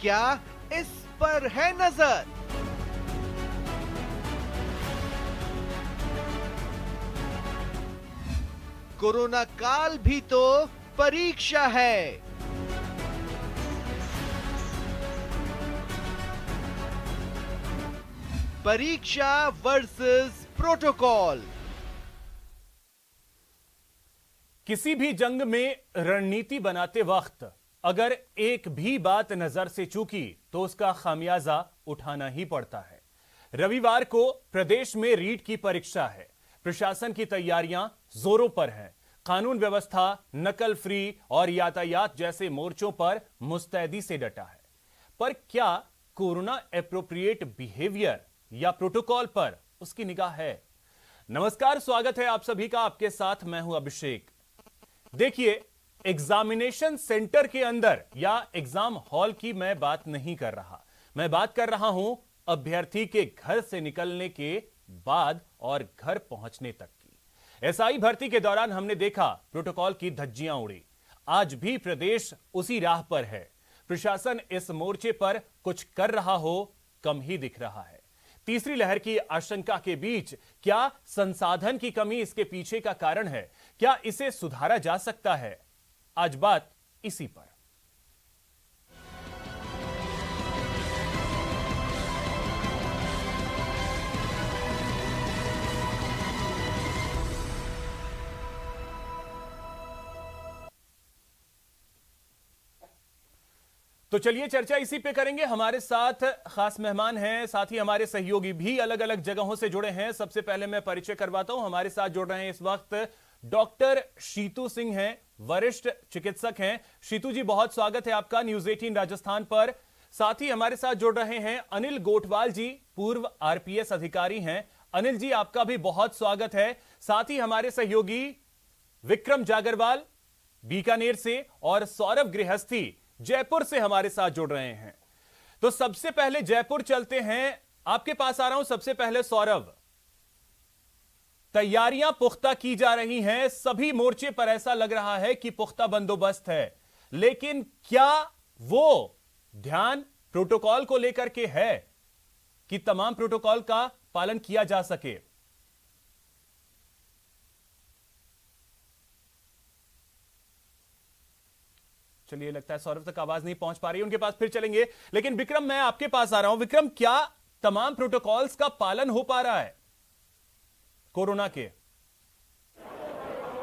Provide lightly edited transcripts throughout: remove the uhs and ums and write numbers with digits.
क्या इस पर है नजर। कोरोना काल भी तो परीक्षा है। परीक्षा वर्सेस प्रोटोकॉल। किसी भी जंग में रणनीति बनाते वक्त अगर एक भी बात नजर से चूकी तो उसका खामियाजा उठाना ही पड़ता है। रविवार को प्रदेश में रीट की परीक्षा है। प्रशासन की तैयारियां जोरों पर हैं। कानून व्यवस्था, नकल फ्री और यातायात जैसे मोर्चों पर मुस्तैदी से डटा है। पर क्या कोरोना एप्रोप्रिएट बिहेवियर या प्रोटोकॉल पर उसकी निगाह है? नमस्कार, स्वागत है आप सभी का। आपके साथ मैं हूं अभिषेक। देखिए, एग्जामिनेशन सेंटर के अंदर या एग्जाम हॉल की मैं बात नहीं कर रहा। मैं बात कर रहा हूं अभ्यर्थी के घर से निकलने के बाद और घर पहुंचने तक की। एसआई भर्ती के दौरान हमने देखा प्रोटोकॉल की धज्जियां उड़ी। आज भी प्रदेश उसी राह पर है। प्रशासन इस मोर्चे पर कुछ कर रहा हो कम ही दिख रहा है। तीसरी लहर की आशंका के बीच क्या संसाधन की कमी इसके पीछे का कारण है? क्या इसे सुधारा जा सकता है? आज बात इसी पर। तो चलिए चर्चा इसी पे करेंगे। हमारे साथ खास मेहमान हैं, साथ ही हमारे सहयोगी भी अलग अलग जगहों से जुड़े हैं। सबसे पहले मैं परिचय करवाता हूं। हमारे साथ जुड़ रहे हैं इस वक्त डॉक्टर शीतू सिंह हैं, वरिष्ठ चिकित्सक हैं। शीतू जी, बहुत स्वागत है आपका न्यूज 18 राजस्थान पर। साथ ही हमारे साथ जुड़ रहे हैं अनिल गोटवाल जी, पूर्व आरपीएस अधिकारी हैं। अनिल जी, आपका भी बहुत स्वागत है। साथ ही हमारे सहयोगी विक्रम जागरवाल बीकानेर से और सौरभ गृहस्थी जयपुर से हमारे साथ जुड़ रहे हैं। तो सबसे पहले जयपुर चलते हैं, आपके पास आ रहा हूं। सबसे पहले सौरभ, तैयारियां पुख्ता की जा रही हैं, सभी मोर्चे पर ऐसा लग रहा है कि पुख्ता बंदोबस्त है, लेकिन क्या वो ध्यान प्रोटोकॉल को लेकर के है कि तमाम प्रोटोकॉल का पालन किया जा सके? चलिए, लगता है सौरभ तक आवाज नहीं पहुंच पा रही है, उनके पास फिर चलेंगे। लेकिन विक्रम, मैं आपके पास आ रहा हूं। विक्रम, क्या तमाम प्रोटोकॉल्स का पालन हो पा रहा है कोरोना के?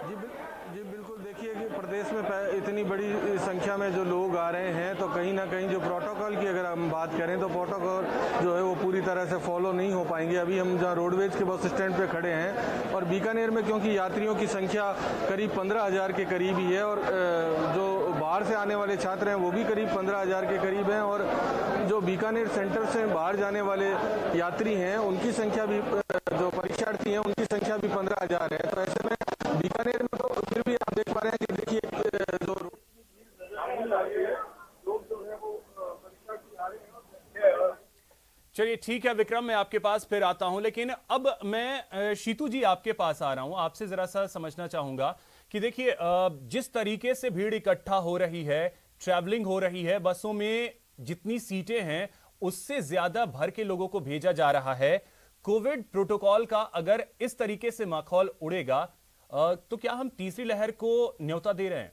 जी बिल्कुल। देखिए कि प्रदेश में इतनी बड़ी संख्या में जो लोग आ रहे हैं, तो कहीं ना कहीं जो प्रोटोकॉल की अगर हम बात करें तो प्रोटोकॉल जो है वो पूरी तरह से फॉलो नहीं हो पाएंगे। अभी हम जहाँ रोडवेज के बस स्टैंड पे खड़े हैं और बीकानेर में क्योंकि यात्रियों की संख्या करीब 15,000 के करीब ही है और जो बाहर से आने वाले छात्र हैं वो भी करीब 15,000 के करीब हैं और जो बीकानेर सेंटर से बाहर जाने वाले यात्री हैं उनकी संख्या भी, जो परीक्षार्थी हैं उनकी संख्या भी 15,000 है। तो ऐसे में बीकानेर में तो फिर भी आप देख पा रहे हैं कि देखिए जो लोग जो है वो परीक्षार्थी आ रहे हैं। चलिए ठीक है विक्रम, मैं आपके पास फिर आता हूं। लेकिन अब मैं शीतू जी आपके पास आ रहा हूं। आपसे जरा सा समझना चाहूंगा कि देखिए, जिस तरीके से भीड़ इकट्ठा हो रही है, ट्रैवलिंग हो रही है, बसों में जितनी सीटें हैं उससे ज्यादा भर के लोगों को भेजा जा रहा है। कोविड प्रोटोकॉल का अगर इस तरीके से माहौल उड़ेगा तो क्या हम तीसरी लहर को न्योता दे रहे हैं?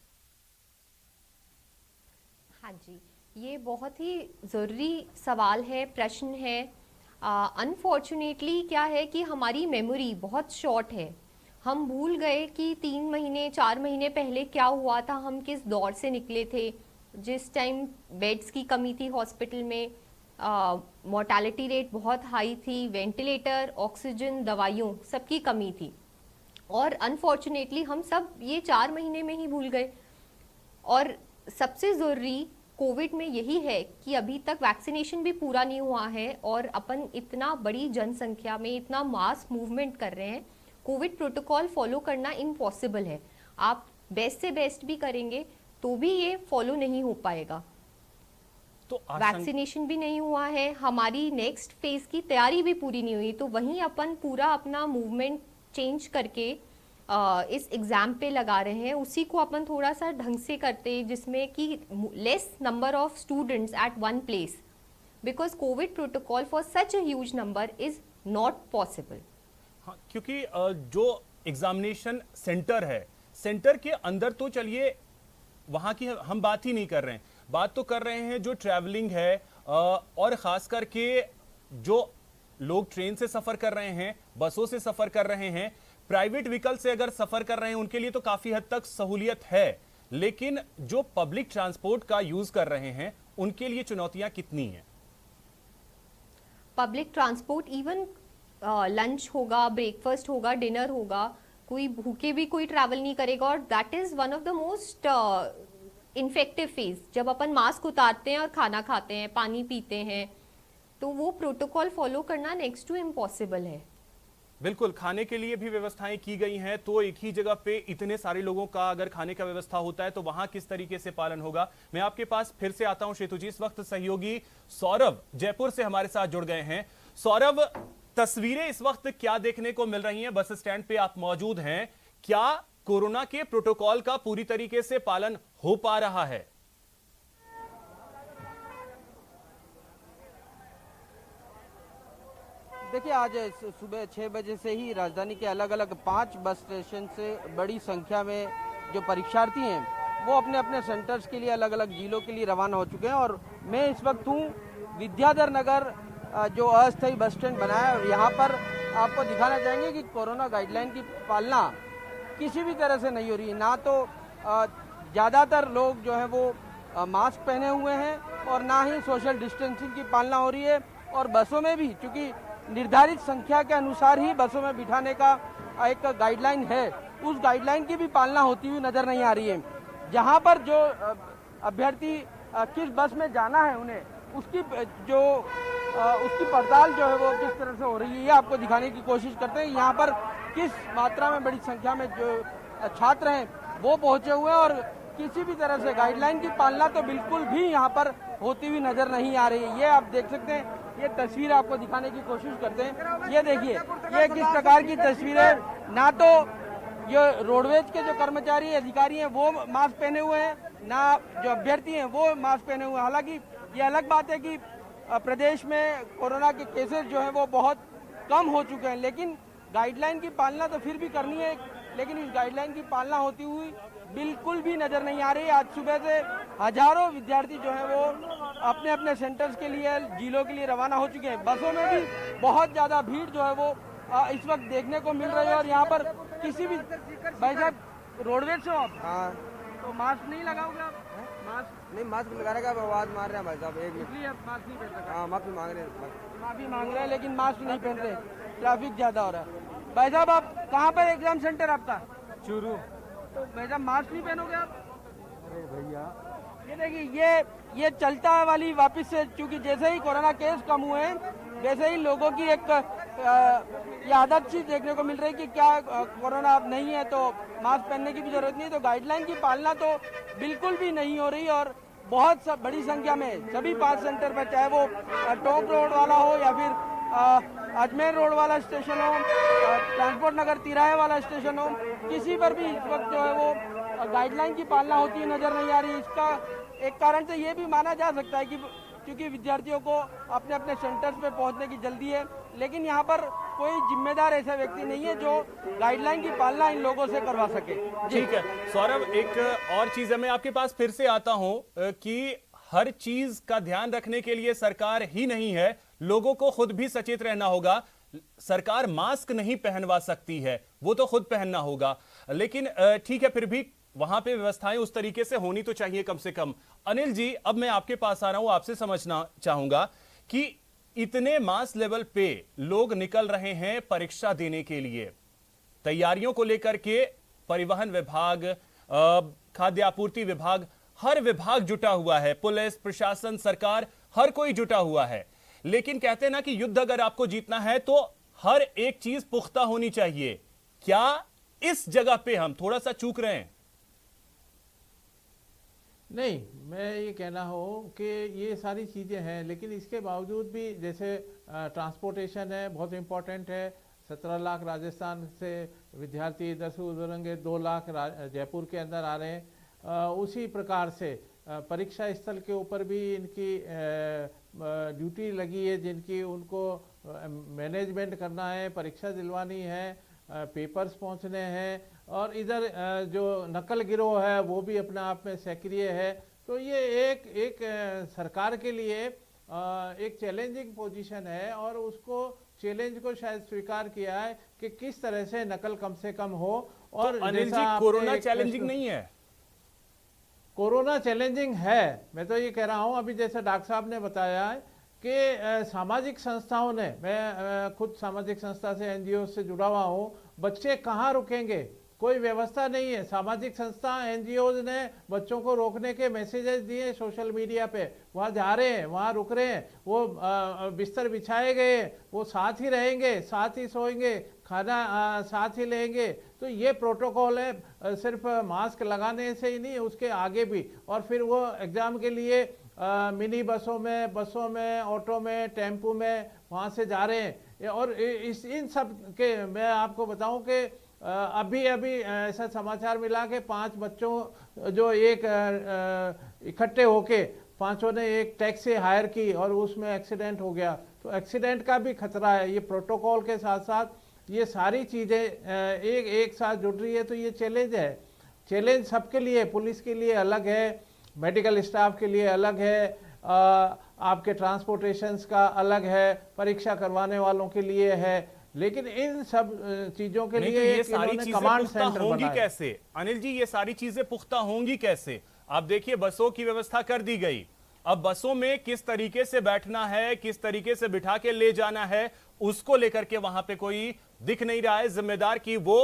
हाँ जी, ये बहुत ही ज़रूरी सवाल है, प्रश्न है। अनफॉर्चुनेटली क्या है कि हमारी मेमोरी बहुत शॉर्ट है। हम भूल गए कि 3 महीने 4 महीने पहले क्या हुआ था, हम किस दौर से निकले थे। जिस टाइम बेड्स की कमी थी हॉस्पिटल में, मोर्टालिटी रेट बहुत हाई थी, वेंटिलेटर, ऑक्सीजन, दवाइयों सबकी कमी थी। और अनफॉर्चुनेटली हम सब ये 4 महीने में ही भूल गए। और सबसे ज़रूरी कोविड में यही है कि अभी तक वैक्सीनेशन भी पूरा नहीं हुआ है और अपन इतना बड़ी जनसंख्या में इतना मास मूवमेंट कर रहे हैं, कोविड प्रोटोकॉल फॉलो करना इम्पॉसिबल है। आप बेस्ट से बेस्ट भी करेंगे तो भी ये फॉलो नहीं हो पाएगा। तो वैक्सीनेशन भी नहीं हुआ है, हमारी नेक्स्ट फेज की तैयारी भी पूरी नहीं हुई, तो वहीं अपन पूरा अपना मूवमेंट चेंज करके इस एग्जाम पे लगा रहे हैं उसी को अपन थोड़ा सा ढंग से करते, जिसमें कि less number of students at one place, because covid protocol for such a huge number is not possible. हाँ, क्योंकि जो एग्जामिनेशन सेंटर है, सेंटर के अंदर तो चलिए वहां की हम बात ही नहीं कर रहे हैं, बात तो कर रहे हैं जो ट्रैवलिंग है और खास करके जो लोग ट्रेन से सफर कर रहे हैं, बसों से सफर कर रहे हैं, प्राइवेट व्हीकल से अगर सफर कर रहे हैं, उनके लिए तो काफी हद तक सहूलियत है, लेकिन जो पब्लिक ट्रांसपोर्ट का यूज कर रहे हैं उनके लिए चुनौतियां कितनी हैं? पब्लिक ट्रांसपोर्ट इवन लंच होगा, ब्रेकफास्ट होगा, डिनर होगा, कोई भूखे भी कोई ट्रैवल नहीं करेगा, और that is one of the most infective phase. जब अपन मास्क उतारते हैं और खाना खाते हैं, पानी पीते हैं, तो वो प्रोटोकॉल फॉलो करना नेक्स्ट टू इम्पॉसिबल है। बिल्कुल, खाने के लिए भी व्यवस्थाएं की गई हैं, तो एक ही जगह पे इतने सारे लोगों का अगर खाने का व्यवस्था होता है तो वहां किस तरीके से पालन होगा। मैं आपके पास फिर से आता हूं श्वेतु जी। इस वक्त सहयोगी सौरभ जयपुर से हमारे साथ जुड़ गए हैं। सौरभ, तस्वीरें इस वक्त क्या देखने को मिल रही हैं? बस स्टैंड पे आप मौजूद हैं, क्या कोरोना के प्रोटोकॉल का पूरी तरीके से पालन हो पा रहा है? देखिए, आज सुबह 6 बजे से ही राजधानी के अलग अलग 5 बस स्टेशन से बड़ी संख्या में जो परीक्षार्थी हैं वो अपने अपने सेंटर्स के लिए अलग अलग जिलों के लिए रवाना हो चुके हैं। और मैं इस वक्त हूँ विद्याधर नगर, जो अस्थायी बस स्टैंड बना है, और यहाँ पर आपको दिखाना चाहेंगे कि कोरोना गाइडलाइन की पालना किसी भी तरह से नहीं हो रही है। ना तो ज़्यादातर लोग जो है वो मास्क पहने हुए हैं और ना ही सोशल डिस्टेंसिंग की पालना हो रही है। और बसों में भी चूँकि निर्धारित संख्या के अनुसार ही बसों में बिठाने का एक गाइडलाइन है, उस गाइडलाइन की भी पालना होती हुई नजर नहीं आ रही है। जहां पर जो अभ्यर्थी किस बस में जाना है उन्हें उसकी पड़ताल जो है वो किस तरह से हो रही है, ये आपको दिखाने की कोशिश करते हैं। यहाँ पर किस मात्रा में, बड़ी संख्या में जो छात्र हैं वो पहुंचे हुए हैं, और किसी भी तरह से गाइडलाइन की पालना तो बिल्कुल भी यहाँ पर होती हुई नजर नहीं आ रही है। ये आप देख सकते हैं, ये तस्वीर आपको दिखाने की कोशिश करते हैं। ये देखिए, ये किस प्रकार की तस्वीर है। ना तो ये रोडवेज के जो कर्मचारी अधिकारी हैं वो मास्क पहने हुए हैं, ना जो अभ्यर्थी हैं वो मास्क पहने हुए हैं। हालांकि ये अलग बात है कि प्रदेश में कोरोना के केसेस जो हैं वो बहुत कम हो चुके हैं, लेकिन गाइडलाइन की पालना तो फिर भी करनी है। लेकिन इस गाइडलाइन की पालना होती हुई बिल्कुल भी नजर नहीं आ रही। आज सुबह से हजारों विद्यार्थी जो है वो अपने अपने सेंटर्स के लिए, जिलों के लिए रवाना हो चुके हैं। बसों में भी बहुत ज्यादा भीड़ जो है वो इस वक्त देखने को मिल रही है। और यहाँ पर किसी भी, भाई साहब रोडवेज से आप? हाँ। तो मास्क नहीं लगाओगे आप? मास्क नहीं, मास्क लगाने का आवाज मार रहे हैं भाई साहब, एक मिनट। इसलिए आप मास्क नहीं पहन सकते? हाँ, माफी मांग रहे हैं। माफी मांग रहे हैं, लेकिन मास्क नहीं पहन रहे, ट्रैफिक ज्यादा हो रहा है। भाई साहब, आप कहाँ पर एग्जाम सेंटर आपका? चूरू। तो भाई साहब मास्क नहीं पहनोगे आप? अरे भैया, ये देखिए, ये चलता है वाली वापस से, क्योंकि जैसे ही कोरोना केस कम हुए हैं वैसे ही लोगों की एक ये आदत सी देखने को मिल रही है कि क्या कोरोना अब नहीं है तो मास्क पहनने की भी जरूरत नहीं। तो गाइडलाइन की पालना तो बिल्कुल भी नहीं हो रही। और बहुत बड़ी संख्या में सभी 5 सेंटर पर, चाहे वो टोंक रोड वाला हो या फिर अजमेर रोड वाला स्टेशन हो, ट्रांसपोर्ट नगर तिराहे वाला स्टेशन हो, किसी पर भी इस वक्त जो है वो गाइडलाइन की पालना होती नजर नहीं आ रही। इसका एक कारण से ये भी माना जा सकता है कि क्योंकि विद्यार्थियों को अपने अपने सेंटर्स पे पहुंचने की जल्दी है, लेकिन यहाँ पर कोई जिम्मेदार ऐसा व्यक्ति नहीं है जो गाइडलाइन की पालना इन लोगों से करवा सके। ठीक है सौरभ, एक और चीज है, मैं आपके पास फिर से आता हूं कि हर चीज का ध्यान रखने के लिए सरकार ही नहीं है, लोगों को खुद भी सचेत रहना होगा। सरकार मास्क नहीं पहनवा सकती है, वो तो खुद पहनना होगा, लेकिन ठीक है, फिर भी वहां पे व्यवस्थाएं उस तरीके से होनी तो चाहिए कम से कम। अनिल जी, अब मैं आपके पास आ रहा हूं, आपसे समझना चाहूंगा कि इतने मास लेवल पे लोग निकल रहे हैं परीक्षा देने के लिए, तैयारियों को लेकर के परिवहन विभाग, खाद्य आपूर्ति विभाग, हर विभाग जुटा हुआ है, पुलिस प्रशासन, सरकार, हर कोई जुटा हुआ है। लेकिन कहते हैं ना कि युद्ध अगर आपको जीतना है तो हर एक चीज पुख्ता होनी चाहिए। क्या इस जगह पे हम थोड़ा सा चूक रहे हैं? नहीं, मैं ये कहना हो कि ये सारी चीज़ें हैं, लेकिन इसके बावजूद भी जैसे ट्रांसपोर्टेशन है बहुत इम्पोर्टेंट है, 17 लाख राजस्थान से विद्यार्थी इधर से उधर होंगे, 2 लाख जयपुर के अंदर आ रहे हैं। उसी प्रकार से परीक्षा स्थल के ऊपर भी इनकी ड्यूटी लगी है, जिनकी उनको मैनेजमेंट करना है, परीक्षा दिलवानी है, पेपर्स पहुंचने हैं, और इधर जो नकल गिरोह है वो भी अपने आप में सक्रिय है। तो ये एक सरकार के लिए एक चैलेंजिंग पोजीशन है, और उसको चैलेंज को शायद स्वीकार किया है कि किस तरह से नकल कम से कम हो। और तो अनिल जी, कोरोना चैलेंजिंग नहीं है? कोरोना चैलेंजिंग है, मैं तो ये कह रहा हूं, अभी जैसे डॉक्टर साहब ने बताया है कि सामाजिक संस्थाओं ने, मैं खुद सामाजिक संस्था से, एनजीओ से जुड़ा हुआ हूं, बच्चे कहाँ रुकेंगे, कोई व्यवस्था नहीं है। सामाजिक संस्था, एनजीओ ने बच्चों को रोकने के मैसेजेस दिए सोशल मीडिया पे, वहाँ जा रहे हैं, वहाँ रुक रहे हैं, वो बिस्तर बिछाए गए, वो साथ ही रहेंगे, साथ ही सोएंगे, खाना साथ ही लेंगे। तो ये प्रोटोकॉल है, सिर्फ मास्क लगाने से ही नहीं, उसके आगे भी। और फिर वो एग्ज़ाम के लिए मिनी बसों में, ऑटो में, टेम्पो में वहाँ से जा रहे हैं। और इन सब के मैं आपको बताऊं कि अभी ऐसा समाचार मिला कि 5 बच्चों जो एक इकट्ठे होके पांचों ने एक टैक्सी हायर की और उसमें एक्सीडेंट हो गया। तो एक्सीडेंट का भी खतरा है। ये प्रोटोकॉल के साथ साथ ये सारी चीज़ें एक साथ जुड़ रही है। तो ये चैलेंज है, चैलेंज सबके लिए, पुलिस के लिए अलग है, मेडिकल स्टाफ के लिए अलग है, आपके ट्रांसपोर्टेशंस का अलग है, परीक्षा करवाने वालों के लिए है। लेकिन इन सब चीजों के लिए ये सारी चीजें कमांड पुख्ता सेंटर होंगी कैसे अनिल जी? ये सारी चीजें पुख्ता होंगी कैसे? आप देखिए, बसों की व्यवस्था कर दी गई, अब बसों में किस तरीके से बैठना है, किस तरीके से बिठा के ले जाना है, उसको लेकर के वहां पे कोई दिख नहीं रहा है जिम्मेदार की वो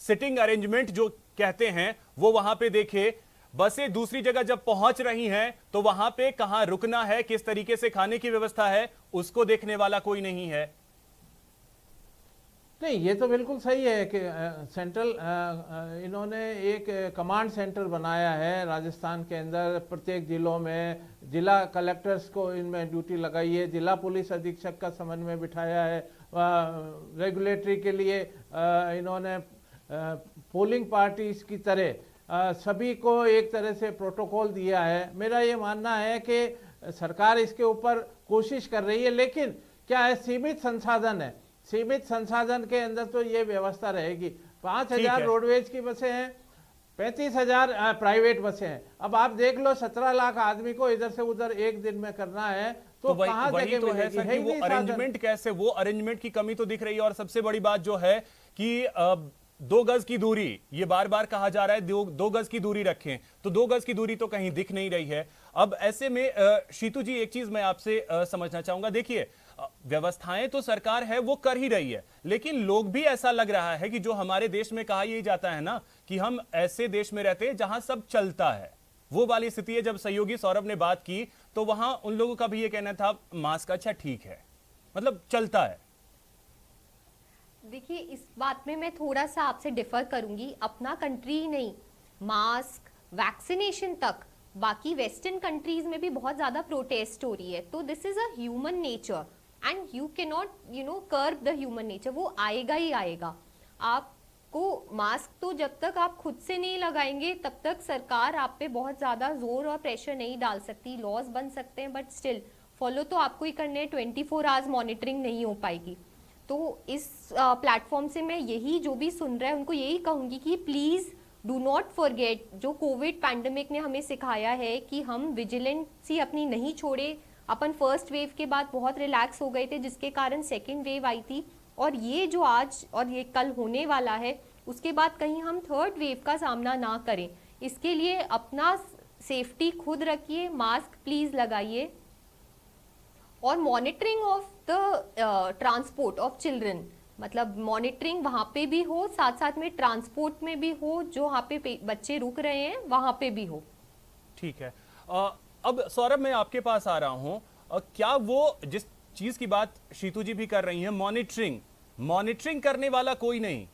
सिटिंग अरेंजमेंट जो कहते हैं वो वहां पे देखे। बसें दूसरी जगह जब पहुंच रही हैं तो वहां पे कहां रुकना है, किस तरीके से खाने की व्यवस्था है, उसको देखने वाला कोई नहीं है। नहीं, ये तो बिल्कुल सही है कि सेंट्रल इन्होंने एक कमांड सेंटर बनाया है राजस्थान के अंदर। प्रत्येक जिलों में जिला कलेक्टर्स को इनमें ड्यूटी लगाई है, जिला पुलिस अधीक्षक का समन्वय बिठाया है। रेगुलेटरी के लिए इन्होंने पोलिंग पार्टीज की तरह सभी को एक तरह से प्रोटोकॉल दिया है। मेरा ये मानना है कि सरकार इसके ऊपर कोशिश कर रही है, लेकिन क्या है, सीमित संसाधन है। सीमित संसाधन के अंदर तो ये व्यवस्था रहेगी। 5,000 रोडवेज की बसें हैं, 35,000 प्राइवेट बसें हैं। अब आप देख लो, 17 लाख आदमी को इधर से उधर एक दिन में करना है तो कहां जगह तो मिलेगी? है वो अरेंजमेंट कैसे, वो अरेंजमेंट की कमी तो दिख रही है। और सबसे बड़ी बात जो है कि 2 गज की दूरी, ये बार बार कहा जा रहा है 2 गज की दूरी रखें, तो 2 गज की दूरी तो कहीं दिख नहीं रही है। अब ऐसे में शीतू जी, एक चीज मैं आपसे समझना चाहूंगा। देखिए, व्यवस्थाएं तो सरकार है वो कर ही रही है, लेकिन लोग भी ऐसा लग रहा है कि जो हमारे देश में कहा यही जाता है ना कि हम ऐसे देश में रहते हैं जहां सब चलता है, वो वाली स्थिति है। जब सहयोगी सौरभ ने बात की तो वहां उन लोगों का भी ये कहना था मास्क अच्छा ठीक है, मतलब चलता है। देखिए, इस बात में मैं थोड़ा सा आपसे डिफर करूंगी। अपना कंट्री ही नहीं, मास्क, वैक्सीनेशन तक बाकी वेस्टर्न कंट्रीज में भी बहुत ज्यादा प्रोटेस्ट हो रही है। तो this is a human nature and you can not कर्ब the human nature. वो आएगा ही आएगा। आपको मास्क तो जब तक आप खुद से नहीं लगाएंगे तब तक सरकार आप पे बहुत ज्यादा जोर और प्रेशर नहीं डाल सकती। लॉज बन सकते हैं बट स्टिल फॉलो तो आपको ही करने हैं। 24 आवर्स मॉनिटरिंग नहीं हो पाएगी। तो इस प्लेटफॉर्म से मैं यही, जो भी सुन रहा है उनको यही कहूंगी कि प्लीज डू नॉट फॉरगेट, जो कोविड पैंडेमिक ने हमें सिखाया है कि हम विजिलेंसी अपनी नहीं छोड़े। अपन फर्स्ट वेव के बाद बहुत रिलैक्स हो गए थे, जिसके कारण सेकेंड वेव आई थी। और ये जो आज और ये कल होने वाला है, उसके बाद कहीं हम थर्ड वेव का सामना ना करें। इसके लिए अपना सेफ्टी खुद रखिए, मास्क प्लीज लगाइए, और monitoring of the transport of children, मतलब मॉनिटरिंग वहां पे भी हो, साथ साथ में ट्रांसपोर्ट में भी हो, जो वहां पे बच्चे रुक रहे हैं वहां पे भी हो। ठीक है। अब सौरभ, मैं आपके पास आ रहा हूं। क्या वो जिस चीज की बात शीतू जी भी कर रही हैं, मॉनिटरिंग करने वाला कोई नहीं?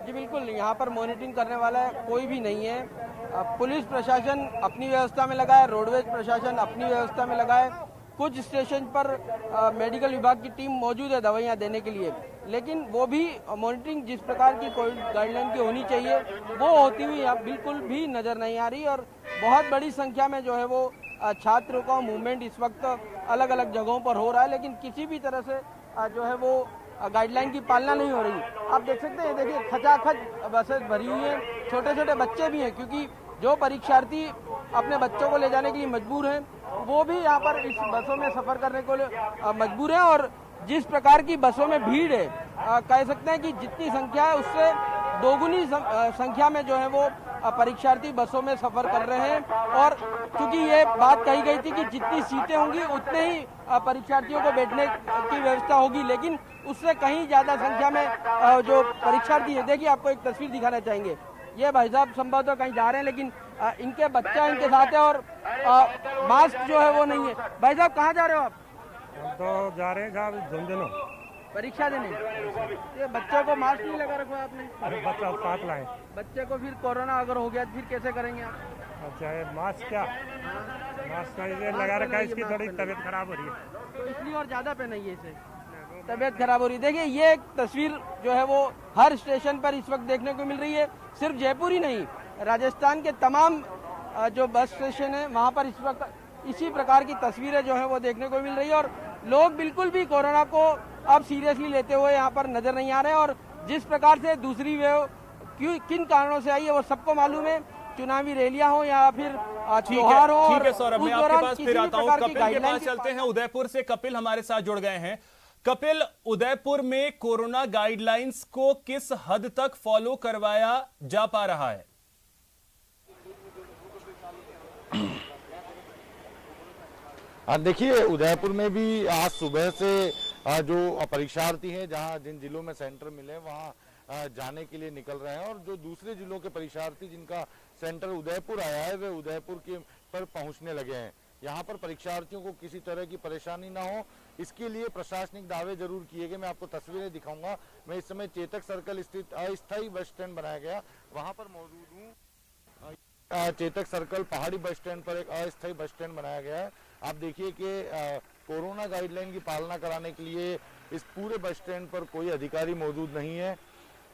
जी बिल्कुल, यहाँ पर मॉनिटरिंग करने वाला कोई भी नहीं है। पुलिस प्रशासन अपनी व्यवस्था में लगा है, रोडवेज प्रशासन अपनी व्यवस्था में लगा है। कुछ स्टेशन पर मेडिकल विभाग की टीम मौजूद है दवाइयाँ देने के लिए, लेकिन वो भी मॉनिटरिंग जिस प्रकार की कोविड गाइडलाइन की होनी चाहिए वो होती हुई यहाँ बिल्कुल भी नज़र नहीं आ रही। और बहुत बड़ी संख्या में जो है वो छात्रों का मूवमेंट इस वक्त अलग अलग जगहों पर हो रहा है, लेकिन किसी भी तरह से जो है वो गाइडलाइन की पालना नहीं हो रही। आप देख सकते हैं, देखिए खचाखच बसें भरी हुई हैं, छोटे छोटे बच्चे भी हैं, क्योंकि जो परीक्षार्थी अपने बच्चों को ले जाने के लिए मजबूर हैं वो भी यहाँ पर इस बसों में सफ़र करने को मजबूर हैं। और जिस प्रकार की बसों में भीड़ है, कह सकते हैं कि जितनी संख्या है उससे दोगुनी संख्या में जो है वो परीक्षार्थी बसों में सफ़र कर रहे हैं। और चूंकि ये बात कही गई थी कि जितनी सीटें होंगी उतने ही परीक्षार्थियों को बैठने की व्यवस्था होगी, लेकिन उससे कहीं ज़्यादा संख्या में जो परीक्षार्थी है, देखिए आपको एक तस्वीर दिखाना चाहेंगे। ये भाई साहब संभवतः कहीं जा रहे हैं, लेकिन इनके बच्चा इनके साथ है और मास्क जो है वो नहीं है। भाई साहब कहाँ जा रहे हो आप? हम तो जा रहे हैं साहब झुंझुनू परीक्षा देने। ये बच्चे को मास्क नहीं लगा रखा आपने? अरे बच्चा साथ लाए। बच्चे को फिर कोरोना अगर हो गया तो फिर कैसे करेंगे आप? अच्छा ये मास्क क्या, मास्क लगा रखा है, इसकी थोड़ी तबीयत खराब हो रही है तो इसलिए और ज्यादा पहनाइए इसे, तबीयत खराब हो रही है। देखिए ये एक तस्वीर जो है वो हर स्टेशन पर इस वक्त देखने को मिल रही है। सिर्फ जयपुर ही नहीं, राजस्थान के तमाम जो बस स्टेशन है वहाँ पर इस वक्त इसी प्रकार की तस्वीरें जो है वो देखने को मिल रही है। और लोग बिल्कुल भी कोरोना को अब सीरियसली लेते हुए यहाँ पर नजर नहीं आ रहे हैं। और जिस प्रकार से दूसरी वेव किन कारणों से आई है वो सबको मालूम है, चुनावी रैलियां हो या फिर त्योहार हो। ठीक है सौरभ, मैं आपके पास फिर आता हूँ। कपिल के पास चलते हैं, उदयपुर से कपिल हमारे साथ जुड़ गए हैं। कपिल, उदयपुर में कोरोना गाइडलाइंस को किस हद तक फॉलो करवाया जा पा रहा है? देखिए उदयपुर में भी आज सुबह से जो परीक्षार्थी हैं, जहां जिन जिलों में सेंटर मिले वहां जाने के लिए निकल रहे हैं, और जो दूसरे जिलों के परीक्षार्थी जिनका सेंटर उदयपुर आया है वे उदयपुर के पर पहुंचने लगे हैं। यहाँ पर परीक्षार्थियों को किसी तरह की परेशानी ना हो, इसके लिए प्रशासनिक दावे जरूर किए गए। मैं आपको तस्वीरें दिखाऊंगा। मैं इस समय चेतक सर्कल स्थित अस्थायी बस स्टैंड बनाया गया वहां पर मौजूद हूँ। चेतक सर्कल पहाड़ी बस स्टैंड पर एक अस्थायी बस स्टैंड बनाया गया है। आप देखिए कि कोरोना गाइडलाइन की पालना कराने के लिए इस पूरे बस स्टैंड पर कोई अधिकारी मौजूद नहीं है।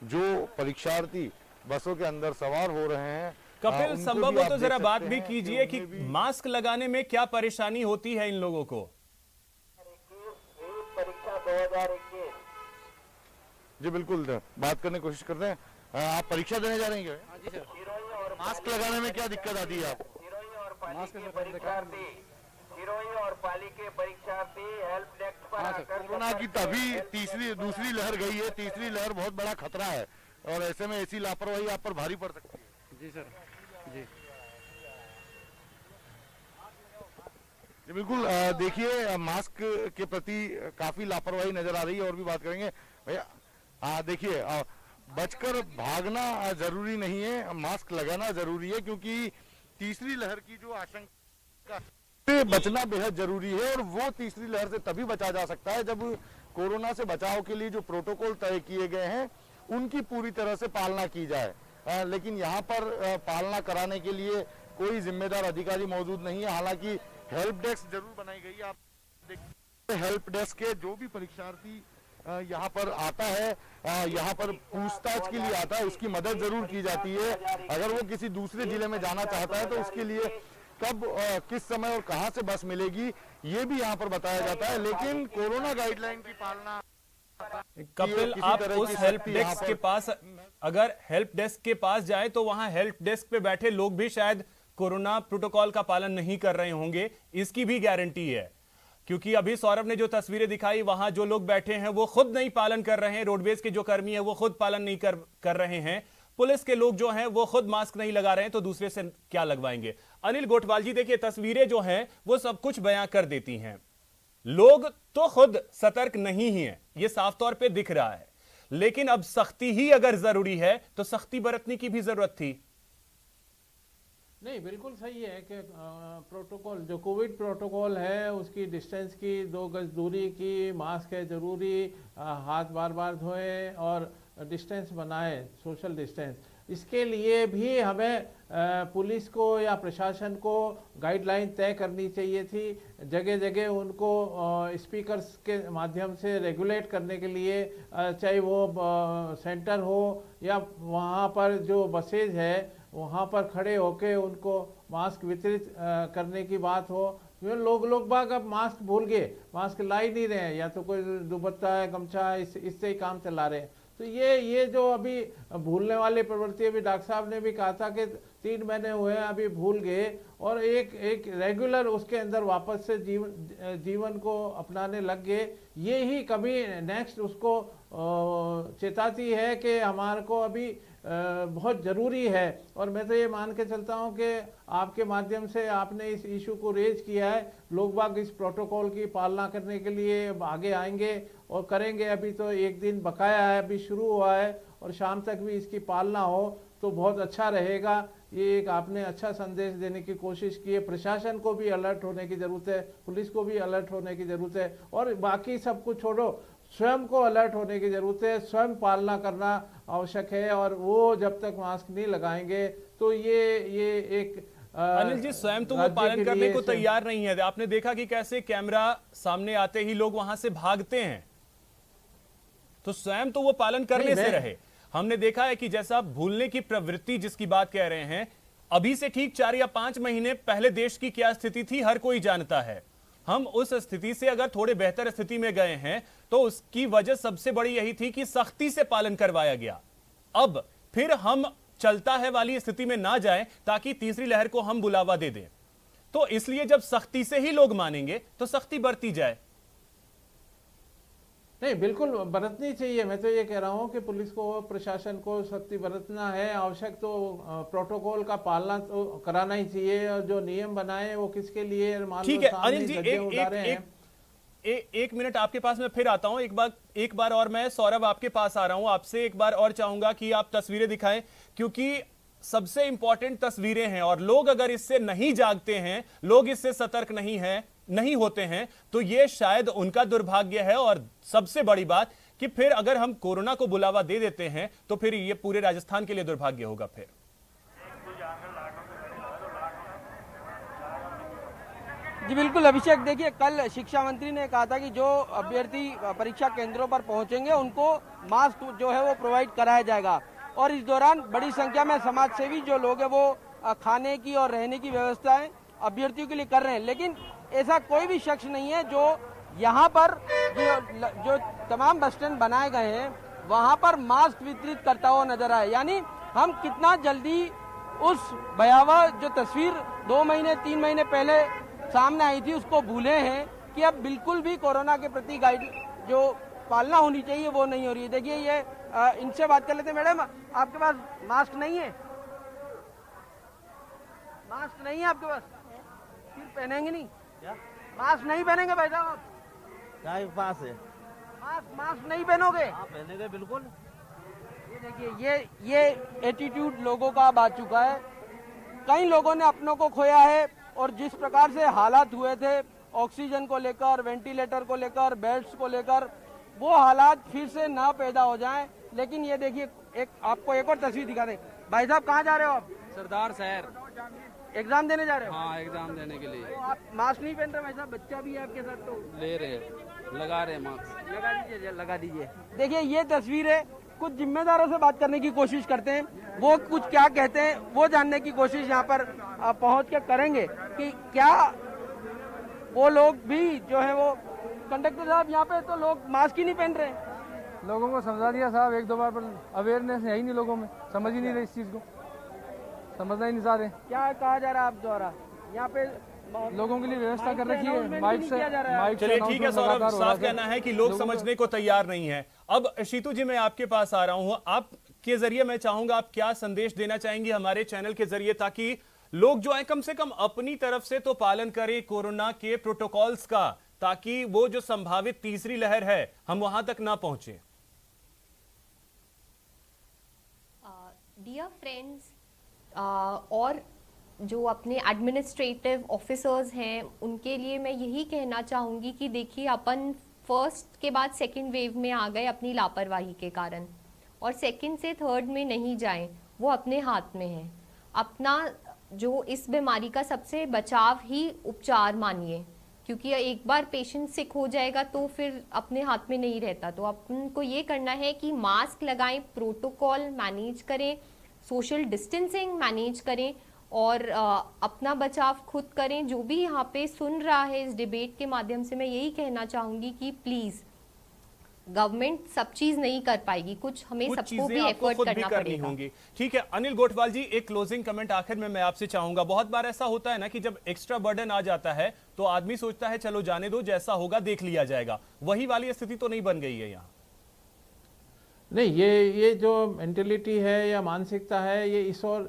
जो परीक्षार्थी बसों के अंदर सवार हो रहे हैं, कपिल संभव हो तो जरा बात भी कीजिए कि मास्क लगाने में क्या परेशानी होती है इन लोगों को? परीक्षा 2021 जी बिल्कुल बात करने की कोशिश करते हैं। आप परीक्षा देने जा रहे हैं क्या? जी सर। मास्क लगाने में क्या दिक्कत आती है आपको? मास्क के परीक्षार्थी सिरोही और पाली के परीक्षार्थी हेल्प डेस्क पर आकर कोरोना की तभी दूसरी लहर गई है। तीसरी लहर बहुत बड़ा खतरा है और ऐसे में ऐसी लापरवाही आप पर भारी पड़ सकती है। जी सर। जी बिल्कुल। देखिए मास्क के प्रति काफी लापरवाही नजर आ रही है और भी बात करेंगे। भैया देखिए बचकर भागना जरूरी नहीं है, मास्क लगाना जरूरी है, क्योंकि तीसरी लहर की जो आशंका से बचना बेहद जरूरी है। और वो तीसरी लहर से तभी बचा जा सकता है जब कोरोना से बचाव के लिए जो प्रोटोकॉल तय किए गए हैं उनकी पूरी तरह से पालना की जाए। लेकिन यहाँ पर पालना कराने के लिए कोई जिम्मेदार अधिकारी मौजूद नहीं है। हालांकि हेल्प डेस्क जरूर बनाई गई है। आप देखिए हेल्प डेस्क के जो भी परीक्षार्थी यहाँ पर आता है, यहाँ पर पूछताछ के लिए आता है, उसकी मदद जरूर की जाती है। अगर वो किसी दूसरे जिले में जाना चाहता है तो उसके लिए कब किस समय और कहां से बस मिलेगी ये भी यहाँ पर बताया जाता है। लेकिन कोरोना गाइडलाइन की पालना। कपिल, आप उस हेल्प डेस्क के पास, अगर हेल्प डेस्क के पास जाए तो वहां हेल्प डेस्क पे बैठे लोग भी शायद कोरोना प्रोटोकॉल का पालन नहीं कर रहे होंगे, इसकी भी गारंटी है? क्योंकि अभी सौरभ ने जो तस्वीरें दिखाई वहां जो लोग बैठे हैं वो खुद नहीं पालन कर रहे हैं, रोडवेज के जो कर्मी हैं वो खुद पालन नहीं कर रहे हैं, पुलिस के लोग जो हैं वो खुद मास्क नहीं लगा रहे हैं, तो दूसरे से क्या लगवाएंगे? अनिल गोठवाल जी, देखिए तस्वीरें जो हैं वो सब कुछ बयां कर देती हैं। लोग तो खुद सतर्क नहीं ही हैं, ये साफ तौर पे दिख रहा है, लेकिन अब सख्ती ही अगर जरूरी है तो सख्ती बरतने की भी जरूरत थी। नहीं, बिल्कुल सही है कि प्रोटोकॉल जो कोविड प्रोटोकॉल है उसकी डिस्टेंस की, 2 गज दूरी की, मास्क है जरूरी, हाथ बार बार धोएं और डिस्टेंस बनाए, सोशल डिस्टेंस। इसके लिए भी हमें पुलिस को या प्रशासन को गाइडलाइन तय करनी चाहिए थी। जगह जगह उनको स्पीकर्स के माध्यम से रेगुलेट करने के लिए, चाहे वो सेंटर हो या वहाँ पर जो बसेज है वहाँ पर खड़े होके उनको मास्क वितरित करने की बात हो। लोग बाग अब मास्क भूल गए, मास्क ला ही नहीं रहे हैं, या तो कोई दुपट्टा है, गमछा है, इससे ही काम चला रहे हैं। तो ये जो अभी भूलने वाली प्रवृत्ति, अभी डॉक्टर साहब ने भी कहा था कि 3 महीने हुए हैं अभी भूल गए, और एक रेगुलर उसके अंदर वापस से जीवन को अपनाने लग गए। ये ही कभी नेक्स्ट उसको चेताती है कि हमारे को अभी बहुत ज़रूरी है। और मैं तो ये मान के चलता हूँ कि आपके माध्यम से आपने इस इशू को रेज किया है, लोग बाग इस प्रोटोकॉल की पालना करने के लिए आगे आएंगे और करेंगे। अभी तो 1 दिन बकाया है, अभी शुरू हुआ है, और शाम तक भी इसकी पालना हो तो बहुत अच्छा रहेगा। ये एक आपने अच्छा संदेश देने की कोशिश की है। प्रशासन को भी अलर्ट होने की ज़रूरत है, पुलिस को भी अलर्ट होने की ज़रूरत है, और बाकी सब कुछ छोड़ो, स्वयं को अलर्ट होने की ज़रूरत है। स्वयं पालना करना आवश्यक है, और वो जब तक मास्क नहीं लगाएंगे तो ये एक अनिल जी स्वयं तो वो पालन करने को तैयार नहीं है। आपने देखा कि कैसे कैमरा सामने आते ही लोग वहां से भागते हैं, तो स्वयं तो वो पालन करने से रहे। हमने देखा है कि जैसा भूलने की प्रवृत्ति जिसकी बात कह रहे हैं, अभी से ठीक 4 या 5 महीने पहले देश की क्या स्थिति थी हर कोई जानता है। हम उस स्थिति से अगर थोड़े बेहतर स्थिति में गए हैं तो उसकी वजह सबसे बड़ी यही थी कि सख्ती से पालन करवाया गया। अब फिर हम चलता है वाली स्थिति में ना जाएं ताकि तीसरी लहर को हम बुलावा दे दें। तो इसलिए जब सख्ती से ही लोग मानेंगे तो सख्ती बरती जाए। नहीं, बिल्कुल बरतनी चाहिए। मैं तो ये कह रहा हूँ कि पुलिस को, प्रशासन को सख्ती बरतना है, आवश्यक तो प्रोटोकॉल का पालना तो कराना ही चाहिए। और जो नियम बनाए वो किसके लिए, ठीक है अनिल जी, एक मिनट आपके पास मैं फिर आता हूं। एक बार और मैं सौरभ आपके पास आ रहा हूं। आपसे एक बार और चाहूंगा कि आप तस्वीरें दिखाएं, क्योंकि सबसे इंपॉर्टेंट तस्वीरें हैं, और लोग अगर इससे नहीं जागते हैं, लोग इससे सतर्क नहीं होते हैं, तो ये शायद उनका दुर्भाग्य है। और सबसे बड़ी बात कि फिर अगर हम कोरोना को बुलावा दे देते हैं तो फिर ये पूरे राजस्थान के लिए दुर्भाग्य होगा। फिर जी बिल्कुल अभिषेक, देखिए कल शिक्षा मंत्री ने कहा था कि जो अभ्यर्थी परीक्षा केंद्रों पर पहुंचेंगे उनको मास्क जो है वो प्रोवाइड कराया जाएगा। और इस दौरान बड़ी संख्या में समाज सेवी जो लोग हैं वो खाने की और रहने की व्यवस्थाएं अभ्यर्थियों के लिए कर रहे हैं। लेकिन ऐसा कोई भी शख्स नहीं है जो यहाँ पर जो तमाम बस स्टैंड बनाए गए हैं वहाँ पर मास्क वितरित करता हुआ नजर आए। यानी हम कितना जल्दी उस भयावह जो तस्वीर 2 महीने 3 महीने पहले सामने आई थी उसको भूले हैं कि अब बिल्कुल भी कोरोना के प्रति गाइड जो पालना होनी चाहिए वो नहीं हो रही है। देखिए ये इनसे बात कर लेते हैं। मैडम, आपके पास मास्क नहीं है? मास्क नहीं है आपके पास? फिर पहनेंगे नहीं क्या? मास्क नहीं पहनेंगे भाई साहब? क्या पास है मास्क नहीं पहनोगे? पहनेंगे बिल्कुल। ये देखिए ये एटीट्यूड लोगों का अब आ चुका है। कई लोगों ने अपनों को खोया है, और जिस प्रकार से हालात हुए थे ऑक्सीजन को लेकर, वेंटिलेटर को लेकर, बेड्स को लेकर, वो हालात फिर से ना पैदा हो जाएं। लेकिन ये देखिए आपको एक और तस्वीर दिखा दें। भाई साहब कहाँ जा रहे हो आप? सरदार शहर एग्जाम देने जा रहे हो? हाँ, एग्जाम देने के लिए। तो आप मास्क नहीं पहन रहे भाई साहब? बच्चा भी है आपके साथ? तो ले रहे, लगा रहे मास्क। लगा दीजिए। देखिए ये तस्वीर है, कुछ जिम्मेदारों से बात करने की कोशिश करते हैं, वो कुछ क्या कहते हैं वो जानने की कोशिश यहाँ पर पहुँच के करेंगे कि क्या वो लोग भी जो है वो। कंडक्टर साहब, यहाँ पे तो लोग मास्क ही नहीं पहन रहे। लोगों को समझा दिया साहब 1-2 बार, पर अवेयरनेस है ही नहीं लोगों में, समझ ही नहीं रहे इस चीज़ को, समझना ही नहीं चाह रहे। क्या कहा जा रहा है आप द्वारा? यहाँ पे लोगों के लिए व्यवस्था कर रखी है, माइक से। चलिए ठीक है सौरभ, साफ कहना है कि लोग समझने को तैयार नहीं है। अब शीतू जी मैं आपके पास आ रहा हूं। आपके जरिए मैं चाहूंगा आप क्या संदेश देना चाहेंगे हमारे चैनल के जरिए, ताकि लोग जो है कम से कम अपनी तरफ से तो पालन करें कोरोना के प्रोटोकॉल्स का, ताकि वो जो संभावित तीसरी लहर है हम वहां तक ना पहुंचे। डियर फ्रेंड्स, और जो अपने एडमिनिस्ट्रेटिव ऑफिसर्स हैं उनके लिए मैं यही कहना चाहूँगी कि देखिए अपन फर्स्ट के बाद सेकंड वेव में आ गए अपनी लापरवाही के कारण, और सेकंड से थर्ड में नहीं जाएं। वो अपने हाथ में है। अपना जो इस बीमारी का सबसे बचाव ही उपचार मानिए, क्योंकि एक बार पेशेंट सिक हो जाएगा तो फिर अपने हाथ में नहीं रहता। तो अपन को ये करना है कि मास्क लगाएं, प्रोटोकॉल मैनेज करें, सोशल डिस्टेंसिंग मैनेज करें और अपना बचाव खुद करें। जो भी यहाँ पे सुन रहा है इस डिबेट के माध्यम से, मैं यही कहना चाहूंगी कि प्लीज गवर्नमेंट सब चीज नहीं कर पाएगी, कुछ हमें सबको भी एफर्ट करना पड़ेगा। होंगी। ठीक है अनिल गोठवाल जी, एक क्लोजिंग कमेंट आखिर में मैं आपसे चाहूंगा। बहुत बार ऐसा होता है ना कि जब एक्स्ट्रा बर्डन आ जाता है तो आदमी सोचता है चलो जाने दो, जैसा होगा देख लिया जाएगा। वही वाली स्थिति तो नहीं बन गई है यहाँ? नहीं, ये जो मेंटेलिटी है या मानसिकता है, ये इस और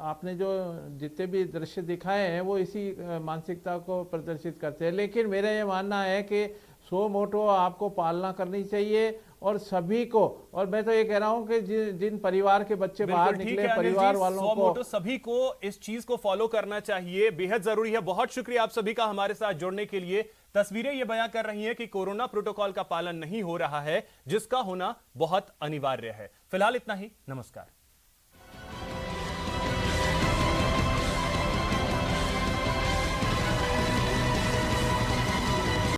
आपने जो जितने भी दृश्य दिखाए हैं वो इसी मानसिकता को प्रदर्शित करते हैं। लेकिन मेरा ये मानना है कि सो मोटो आपको पालना करनी चाहिए और सभी को, और मैं तो ये कह रहा हूं कि जिन परिवार के बच्चे बाहर निकले, परिवार वालों को, सभी को इस चीज को फॉलो करना चाहिए, बेहद जरूरी है। बहुत शुक्रिया आप सभी का हमारे साथ जुड़ने के लिए। तस्वीरें ये बयां कर रही हैं कि कोरोना प्रोटोकॉल का पालन नहीं हो रहा है, जिसका होना बहुत अनिवार्य है। फिलहाल इतना ही, नमस्कार।